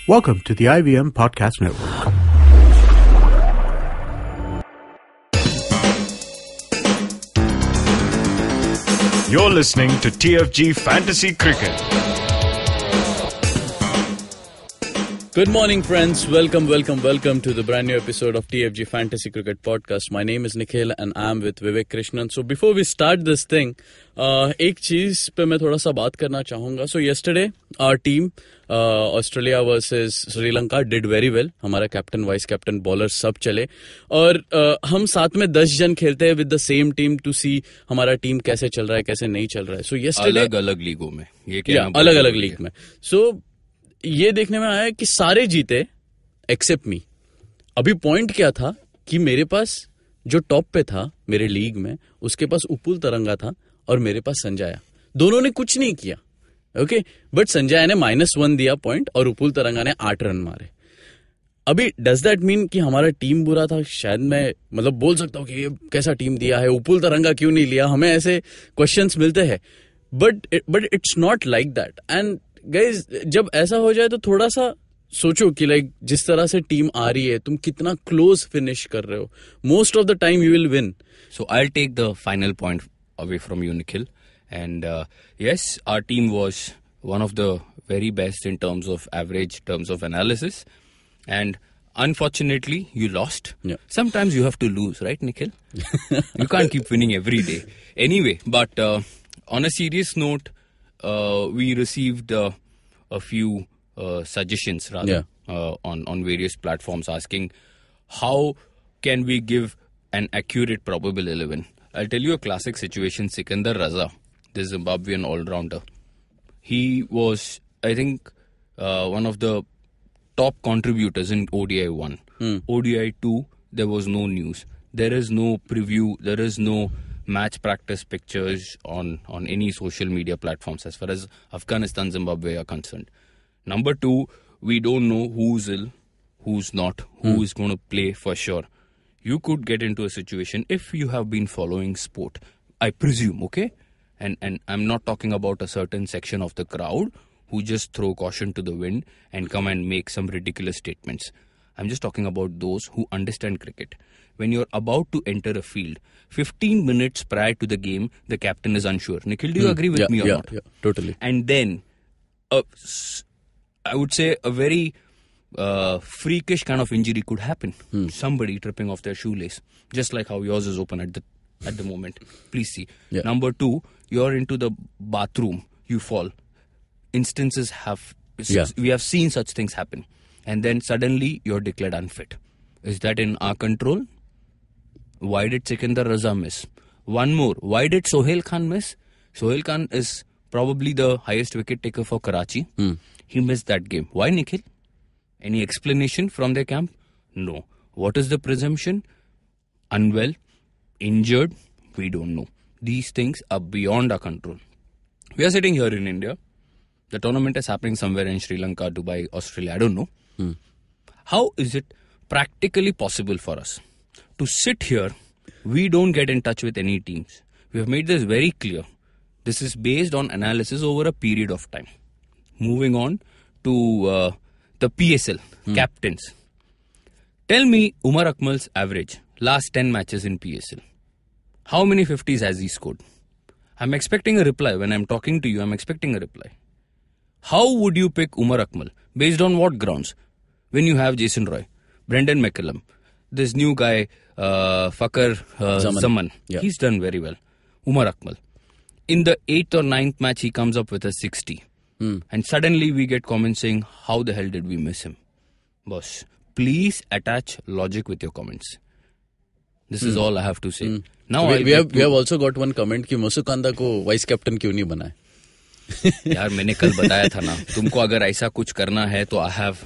Welcome to the IVM Podcast Network. You're listening to TFG Fantasy Cricket. Good morning, friends. Welcome to the brand new episode of TFG Fantasy Cricket Podcast. My name is Nikhil and I'm with Vivek Krishnan. So before we start this thing, एक चीज पे मैं थोड़ा सा बात करना चाहूँगा. So yesterday, our team, Australia versus Sri Lanka did very well. हमारा कैप्टन, वाइस कैप्टन, बॉलर सब चले और हम साथ में 10 जन खेलते हैं with the same team to see हमारा टीम कैसे चल रहा है, कैसे नहीं चल रहा है. So yesterday अलग-अलग लीगों में ये क्या अलग-अलग लीग में. So ये देखने में आया कि सारे जीते एक्सेप्ट मी. अभी पॉइंट क्या था कि मेरे पास जो टॉप पे था मेरे लीग में, उसके पास उपुल तरंगा था और मेरे पास संजया. दोनों ने कुछ नहीं किया, ओके, बट संजया ने -1 दिया पॉइंट और उपुल तरंगा ने 8 रन मारे. अभी डज दैट मीन कि हमारा टीम बुरा था? शायद मैं बोल सकता हूँ कि ये कैसा टीम दिया है, उपुल तरंगा क्यों नहीं लिया, हमें ऐसे क्वेश्चंस मिलते हैं. But it's not like that. And guys, जब ऐसा हो जाए तो थोड़ा सा सोचो कि जिस तरह से टीम आ रही है, तुम कितना क्लोज फिनिश कर रहे हो. Most of the time you will win. So I'll take the final point away from you, Nikhil. And yes, our team was one of the very best in terms of average, terms of analysis. And unfortunately, you lost. Yeah. Sometimes you have to lose, right, Nikhil? You can't keep winning every day. Anyway, but on a serious note, we received a few suggestions rather on various platforms asking how can we give an accurate probable 11. I'll tell you a classic situation. Sikandar Raza, the Zimbabwean all-rounder, he was, I think, one of the top contributors in ODI 1. ODI 2, there was no news. There is no preview. There is no match practice pictures on any social media platforms as far as Afghanistan, Zimbabwe are concerned. Number 2, we don't know who's ill, who's not, who is going to play for sure. You could get into a situation if you have been following sport, I presume, okay? And I'm not talking about a certain section of the crowd who just throw caution to the wind and come and make some ridiculous statements. I'm just talking about those who understand cricket. When you're about to enter a field, 15 minutes prior to the game, the captain is unsure. Nikhil, do you agree with me or not? Yeah, totally. And then, I would say a very freakish kind of injury could happen. Somebody tripping off their shoelace, just like how yours is open at the moment. Please see. Yeah. Number 2, you're into the bathroom, you fall. Instances we have seen such things happen. And then suddenly you're declared unfit. Is that in our control? Why did Sikandar Raza miss? One more. Why did Sohail Khan miss? Sohail Khan is probably the highest wicket taker for Karachi. He missed that game. Why, Nikhil? Any explanation from their camp? No. What is the presumption? Unwell, injured, we don't know. These things are beyond our control. We are sitting here in India. The tournament is happening somewhere in Sri Lanka, Dubai, Australia, I don't know. How is it practically possible for us to sit here? We don't get in touch with any teams. We have made this very clear. This is based on analysis over a period of time. Moving on to the PSL captains. Tell me Umar Akmal's average last 10 matches in PSL. How many 50s has he scored? I'm expecting a reply. When I'm talking to you, I'm expecting a reply. How would you pick Umar Akmal? Based on what grounds? When you have Jason Roy, Brendan McCullum, this new guy, Fakhar Zaman, he's done very well. Umar Akmal. In the 8th or 9th match, he comes up with a 60. And suddenly we get comments saying, how the hell did we miss him? Boss, please attach logic with your comments. This is all I have to say. Now we have also got one comment कि मुसुकांदा को vice captain क्यों नहीं बनाए? यार मैंने कल बताया था ना, तुमको अगर ऐसा कुछ करना है तो आई हैव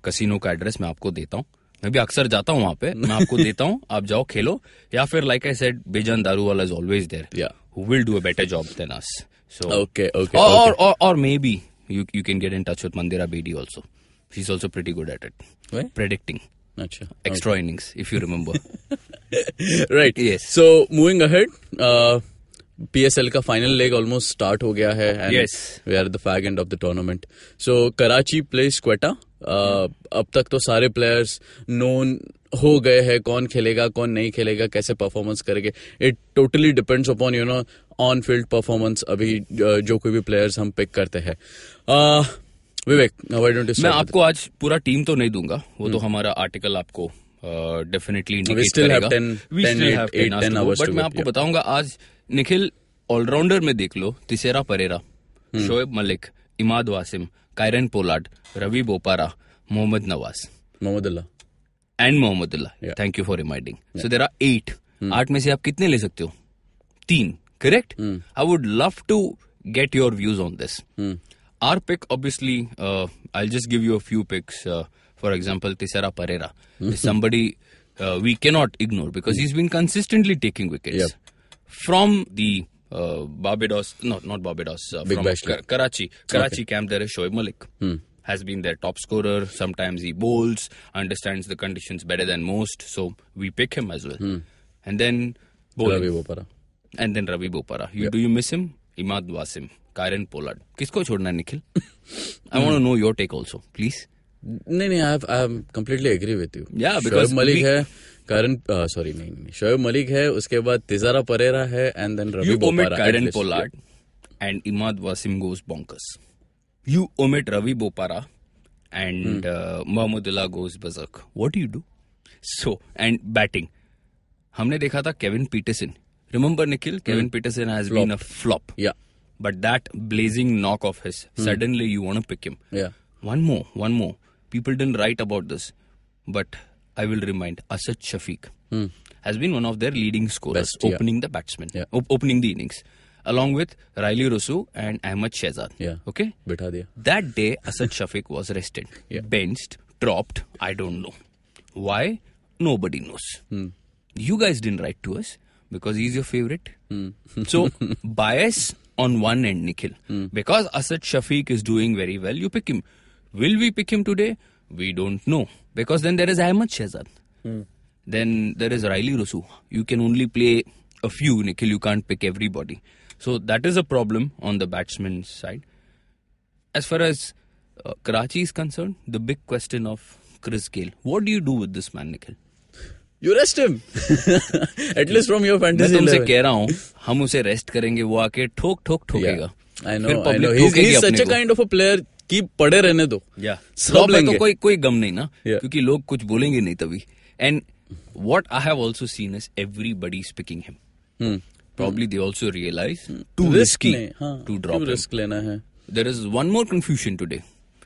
कसिनो का एड्रेस मैं आपको देता हूँ. मैं भी अक्सर जाता हूँ वहाँ पे, मैं आपको देता हूँ, आप जाओ खेलो. या फिर like I said, Bejan Daruwalla is always there, who will do a better job than us. So okay. Or maybe you can get in touch with Mandira Bedi also. She's also pretty good at it. What? Predicting. Achha. Extra innings, if you remember. Right. Yes. So moving ahead, PSL का final leg almost start हो गया है and Yes. We are the fag end of the tournament. So Karachi plays Quetta. अब तक तो सारे players known हो गए हैं, कौन खेलेगा कौन नहीं खेलेगा, कैसे परफॉर्मेंस करेंगे. It totally depends upon on field performance. अभी जो कोई भी प्लेयर्स हम पिक करते हैं. विवेक, व्हाई डोंट यू मैं आपको आज पूरा टीम तो नहीं दूंगा, वो तो हमारा आर्टिकल आपको डेफिनेटली इंडिकेट still have करेगा. 10 We still 8 have 10 10 hours but to मैं go, आपको yeah. बताऊंगा आज निखिल ऑलराउंडर में देख लो. तिसेरा परेरा, शोएब मलिक, इमाद वासिम, कायरन पोलार्ड, रवि बोपारा, मोहम्मद नवाज मोहम्मद अल्लाह. एंड मोहम्मद अल्लाह. Yeah. Thank you for reminding. So there are 8. 8 में से आप कितने ले सकते हो? 3. Correct. I would love to get your views on this. Our pick, obviously, I'll just give you a few picks. For example, Tisera Pereira is somebody we cannot ignore because he's been consistently taking wickets. Yep. From the Barbados, not Barbados, Big from Bash League. Karachi camp, there is Shoaib Malik. Has been their top scorer. Sometimes he bowls, understands the conditions better than most. So we pick him as well. And then bowling. Ravi Bopara. And then Ravi Bopara. Do you miss him? Imad Wasim, Karen Pollard. किसको छोड़ना है Nikhil? I want to know your take also, please. नहीं, I am completely agree with you. Yeah, because Shoaib Malik we- है, Karen, sorry, नहीं, शोएब मलिक है, उसके बाद तिजारा परेरा है, and then Ravi You omit Bopara. Karen at least. Pollard and Imad Wasim goes bonkers. You omit Ravi Bopara and Mahmudullah goes berserk. What do you do? So, and batting. हमने देखा था Kevin Peterson. Remember Nikhil? Kevin Peterson has been a flop. Yeah, But that blazing knock of his, suddenly you want to pick him. yeah. One more. People didn't write about this, but I will remind. Asad Shafiq has been one of their leading scorers, Best, yeah. opening the batsmen, Yeah. opening the innings, along with Riley Rosu and Ahmed Shehzad. Yeah. Okay? बिठा दिया. That day, Asad Shafiq was rested, Yeah. benched, dropped. I don't know. Why? Nobody knows. You guys didn't write to us because he's your favorite. So, bias on one end, Nikhil. Because Asad Shafiq is doing very well, you pick him. Will we pick him today? We don't know. Because then there is Ahmed Shehzad. Then there is Riley Rosu. You can only play a few, Nikhil. You can't pick everybody. So that is a problem on the batsman's side. As far as Karachi is concerned, the big question of Chris Gale. What do you do with this man, Nikhil? You rest him. At least from your मैं fantasy तुमसे 11. कह रहा हूँ हम उसे rest करेंगे वो आके ठोकेगा. I फिर know. public He's ठोकेगी such अपने a को. kind of a player कि पड़े रहने दो. Yeah. सब Flop है लेंगे. तो कोई गम नहीं ना. Yeah. क्योंकि लोग कुछ बोलेंगे नहीं तभी. And what I have also seen is everybody is picking him. Probably they also realize too risky नहीं, हाँ, to drop क्यों him. risk लेना है? There is one more confusion today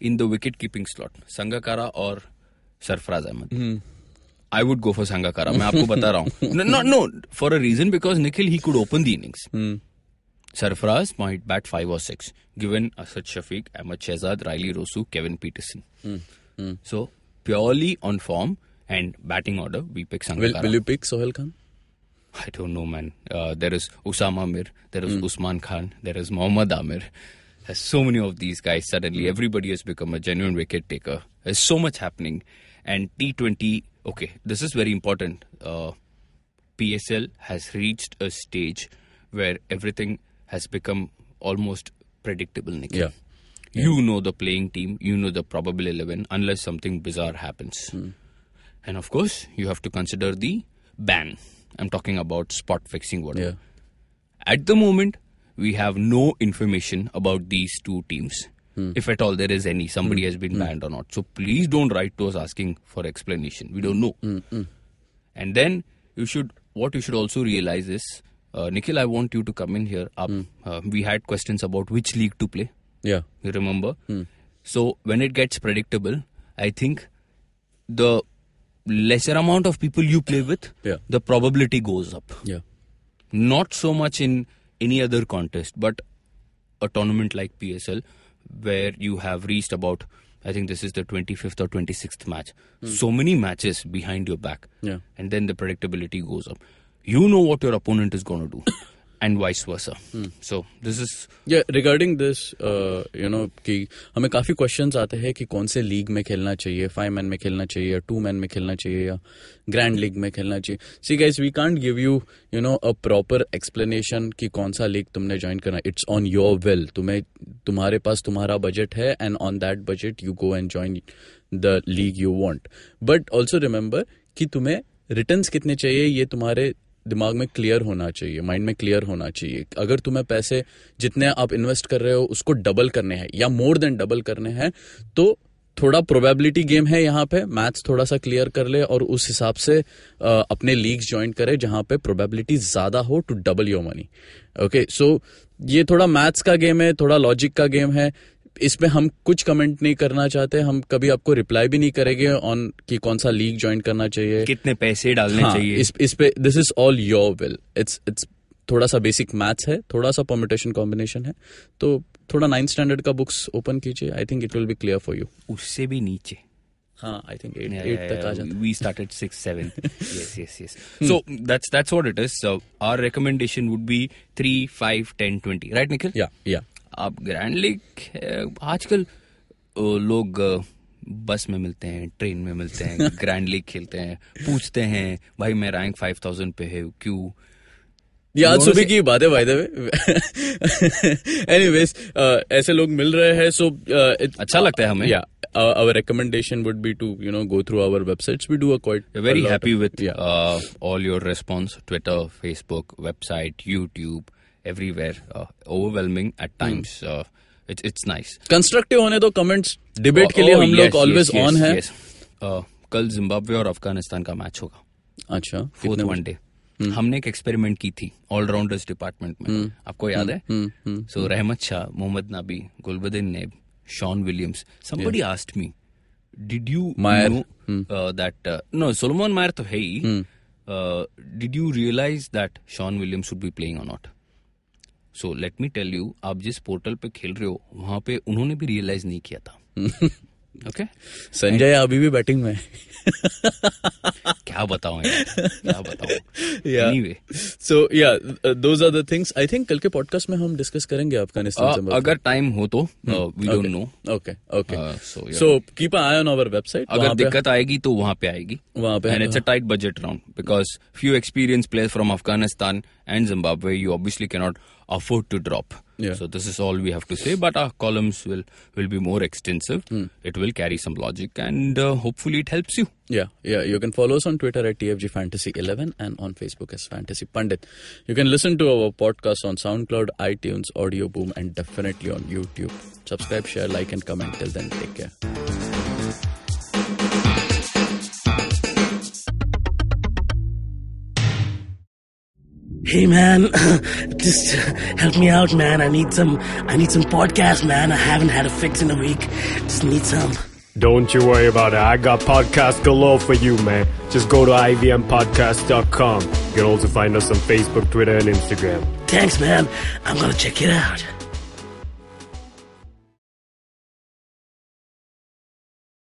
in the wicket keeping slot. Sangakkara or Sarfaraz Ahmed. I would go for Sangakkara. मैं आपको बता रहा हूँ. No, for a reason because Nikhil he could open the innings. Sarfaraz might bat 5 or 6. Given Asad Shafiq, Ahmed Shehzad, Riley Rosu, Kevin Peterson. So purely on form and batting order, we pick Sangakkara. Will you pick Sohail Khan? I don't know, man. There is Usama Mir, there is Usman Khan, there is Mohammad Amir. There's so many of these guys. Suddenly, everybody has become a genuine wicket taker. There's so much happening. And T20, okay, this is very important. PSL has reached a stage where everything has become almost predictable, Nikhil. Yeah. You know the playing team, you know the probable 11, unless something bizarre happens. And of course, you have to consider the ban. I'm talking about spot fixing, whatever. Yeah. At the moment, we have no information about these two teams. If at all there is any, somebody has been banned or not. So please don't write to us asking for explanation. We don't know. And then what you should also realize is, Nikhil, I want you to come in here. We had questions about which league to play. Yeah. You remember? So when it gets predictable, I think the lesser amount of people you play with, Yeah. the probability goes up. Yeah. Not so much in any other contest, but a tournament like PSL where you have reached about, I think this is the 25th or 26th match. So many matches behind your back. Yeah. And then the predictability goes up. You know what your opponent is going to do. and vice versa. So this is regarding this कि हमें काफी questions आते हैं कि कौन से league में खेलना चाहिए, 5 मैन में खेलना चाहिए या 2 मैन में खेलना चाहिए या ग्रैंड लीग में खेलना चाहिए. See guys, we can't give you a proper explanation कि कौन सा लीग तुमने ज्वाइन करना. It's on your will. तुम्हारे पास तुम्हारा बजट है and on that budget you go and join the league you want. But also remember कि तुम्हें रिटर्न्स कितने चाहिए ये तुम्हारे दिमाग में क्लियर होना चाहिए, माइंड में क्लियर होना चाहिए. अगर तुम्हें पैसे जितने आप इन्वेस्ट कर रहे हो उसको डबल करने हैं या मोर देन डबल करने हैं तो थोड़ा प्रोबेबिलिटी गेम है यहाँ पे. मैथ्स थोड़ा सा क्लियर कर ले और उस हिसाब से अपने लीग्स ज्वाइन करे जहां पे प्रोबेबिलिटी ज्यादा हो to double your money. Okay, so ये थोड़ा मैथ्स का गेम है, थोड़ा लॉजिक का गेम है. इसमें हम कुछ कमेंट नहीं करना चाहते. हम कभी आपको रिप्लाई भी नहीं करेंगे ऑन कि कौन सा लीग ज्वाइन करना चाहिए, कितने पैसे डालने चाहिए. इस पे this is all your will. It's थोड़ा सा बेसिक मैथ्स है, थोड़ा सा परम्यूटेशन कॉम्बिनेशन है. तो थोड़ा 9th स्टैंडर्ड का बुक्स ओपन कीजिए. I think it will be clear for you. उससे भी नीचे. हाँ, I think 8 तक आ जाता. We started 6, 7. Yes. So that's what it is. So our recommendation would be 3, 5, 10, 20. Right, Nikhil? Yeah. आप ग्रैंड लीग आजकल लोग बस में मिलते हैं, ट्रेन में मिलते हैं, ग्रैंड लीग खेलते हैं, पूछते हैं भाई मैं रैंक 5000 पे है क्यों. ये आज सुबह की बात है, बाय द वे. एनीवेज, ऐसे लोग मिल रहे हैं, सो अच्छा लगता है हमें. Our recommendation would be to go through our websites. We do a quite. We're very happy with all your response. Twitter, Facebook, website, YouTube, everywhere. Overwhelming at times. It's nice. Constructive होने दो comments. Debate के लिए हम लोग always on है. कल Zimbabwe और अफगानिस्तान का मैच होगा. अच्छा. 4th one day. हमने एक एक्सपेरिमेंट की थी ऑलराउंडर्स डिपार्टमेंट में. आपको याद है? सो रहमत शाह, मोहम्मद नबी, गुलबदीन नेब, Sean Williams. Somebody asked me, did you know that no, Solomon Mayer तो है ही. Did you realize that Sean Williams would be playing or not? So let me tell you, आप जिस पोर्टल पे खेल रहे हो वहां पे उन्होंने भी रियलाइज नहीं किया था. Okay? संजय अभी भी बैटिंग में. क्या बताऊं Anyway, so yeah, those are the things. I think कल के पॉडकास्ट में हम डिस्कस करेंगे अफगानिस्तान से. अगर टाइम हो तो we don't know. Okay. So keep an eye on our website. अगर दिक्कत आएगी तो वहां पे आएगी. And it's a tight budget round because few experienced players from Afghanistan and Zimbabwe you obviously cannot afford to drop. Yeah. So this is all we have to say, but our columns will be more extensive. It will carry some logic and hopefully it helps you. Yeah. You can follow us on Twitter at TFG Fantasy 11 and on Facebook as Fantasy Pundit. You can listen to our podcast on SoundCloud, iTunes, Audio Boom, and definitely on YouTube. Subscribe, share, like, and comment. Till then, take care. Hey man, just help me out, man. I need some podcast, man. I haven't had a fix in a week. Just need some. Don't you worry about it. I got podcasts galore for you, man. Just go to ivmpodcast.com. You can also find us on Facebook, Twitter, and Instagram. Thanks, man. I'm gonna check it out.